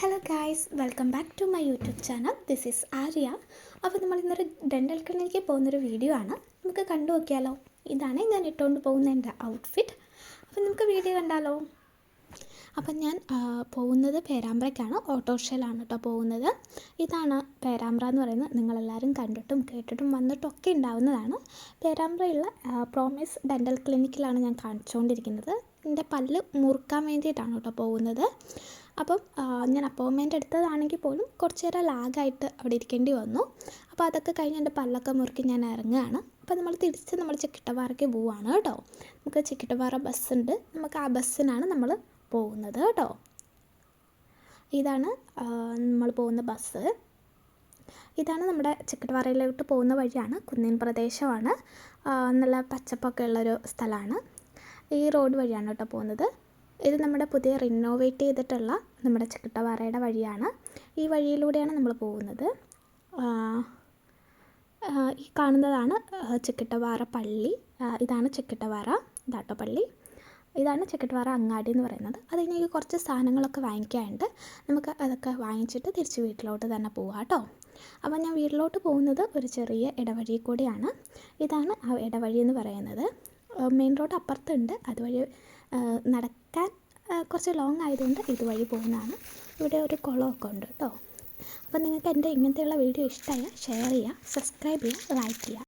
Hello guys, welcome back to my YouTube channel. This is Arya. അപ്പോൾ നമ്മൾ ഇന്നൊരു dental ക്ലിനിക്കിൽ പോകുന്നൊരു വീഡിയോ ആണ്. നമുക്ക് കണ്ടു നോക്കിയാലോ. ഇതാണ് ഞാൻ ഇട്ടുകൊണ്ട് പോകുന്ന എൻ്റെ ഔട്ട്ഫിറ്റ്. അപ്പോൾ നമുക്ക് വീഡിയോ കണ്ടാലോ. അപ്പം ഞാൻ പോകുന്നത് പേരാമ്പ്രയ്ക്കാണ്. ഓട്ടോറിക്ഷയിലാണ് കേട്ടോ പോകുന്നത്. ഇതാണ് പേരാമ്പ്ര എന്ന് പറയുന്നത്. നിങ്ങളെല്ലാവരും കണ്ടിട്ടും കേട്ടിട്ടും വന്നിട്ടൊക്കെ ഉണ്ടാവുന്നതാണ്. പേരാമ്പ്രയുള്ള പ്രോമിസ് ഡെൻ്റൽ ക്ലിനിക്കിലാണ് ഞാൻ കാണിച്ചുകൊണ്ടിരിക്കുന്നത്. എൻ്റെ പല്ല് മുറുക്കാൻ വേണ്ടിയിട്ടാണ് കേട്ടോ പോകുന്നത്. അപ്പം ഞാൻ അപ്പോയിൻമെൻ്റ് എടുത്തതാണെങ്കിൽ പോലും കുറച്ച് നേരം ലാഗായിട്ട് അവിടെ ഇരിക്കേണ്ടി വന്നു. അപ്പോൾ അതൊക്കെ കഴിഞ്ഞ് എൻ്റെ പല്ലൊക്കെ മുറുക്കി ഞാൻ ഇറങ്ങുകയാണ്. അപ്പോൾ നമ്മൾ തിരിച്ച് നമ്മൾ ചിക്കിട്ടപാറയ്ക്ക് പോവുകയാണ് കേട്ടോ. നമുക്ക് ചിക്കിട്ടപാറ ബസ്സുണ്ട്. നമുക്ക് ആ ബസ്സിനാണ് നമ്മൾ പോകുന്നത് കേട്ടോ. ഇതാണ് നമ്മൾ പോകുന്ന ബസ്. ഇതാണ് നമ്മുടെ ചിക്കിട്ടപാറയിലോട്ട് പോകുന്ന വഴിയാണ്. കുന്നിൻ പ്രദേശമാണ്, നല്ല പച്ചപ്പൊക്കെ ഉള്ളൊരു സ്ഥലമാണ്. ഈ റോഡ് വഴിയാണ് കേട്ടോ പോകുന്നത്. ഇത് നമ്മുടെ പുതിയ റിനോവേറ്റ് ചെയ്തിട്ടുള്ള നമ്മുടെ ചിക്കിട്ടപാറയുടെ വഴിയാണ്. ഈ വഴിയിലൂടെയാണ് നമ്മൾ പോകുന്നത്. ഈ കാണുന്നതാണ് ചിക്കിട്ടപാറ പള്ളി. ഇതാണ് ചിക്കിട്ടപാറ, ഇതാട്ടോ പള്ളി. ഇതാണ് ചിക്കിട്ടപാറ അങ്ങാടി എന്ന് പറയുന്നത്. അത് കഴിഞ്ഞ് കുറച്ച് സാധനങ്ങളൊക്കെ വാങ്ങിക്കാനുണ്ട്. നമുക്ക് അതൊക്കെ വാങ്ങിച്ചിട്ട് തിരിച്ച് വീട്ടിലോട്ട് തന്നെ പോകാം കേട്ടോ. അപ്പോൾ ഞാൻ വീട്ടിലോട്ട് പോകുന്നത് ഒരു ചെറിയ ഇടവഴി കൂടിയാണ്. ഇതാണ് ആ ഇടവഴി എന്ന് പറയുന്നത്. മെയിൻ റോഡ് അപ്പുറത്തുണ്ട്. അതുവഴി നടക്കാൻ കുറച്ച് ലോങ് ആയതുകൊണ്ട് ഇതുവഴി പോകുന്നതാണ്. ഇവിടെ ഒരു കുളമൊക്കെ ഉണ്ട് കേട്ടോ. അപ്പോൾ നിങ്ങൾക്ക് എൻ്റെ ഇങ്ങനത്തെയുള്ള വീഡിയോ ഇഷ്ടമായാൽ ഷെയർ ചെയ്യുക, സബ്സ്ക്രൈബ് ചെയ്യുക, ലൈക്ക് ചെയ്യുക.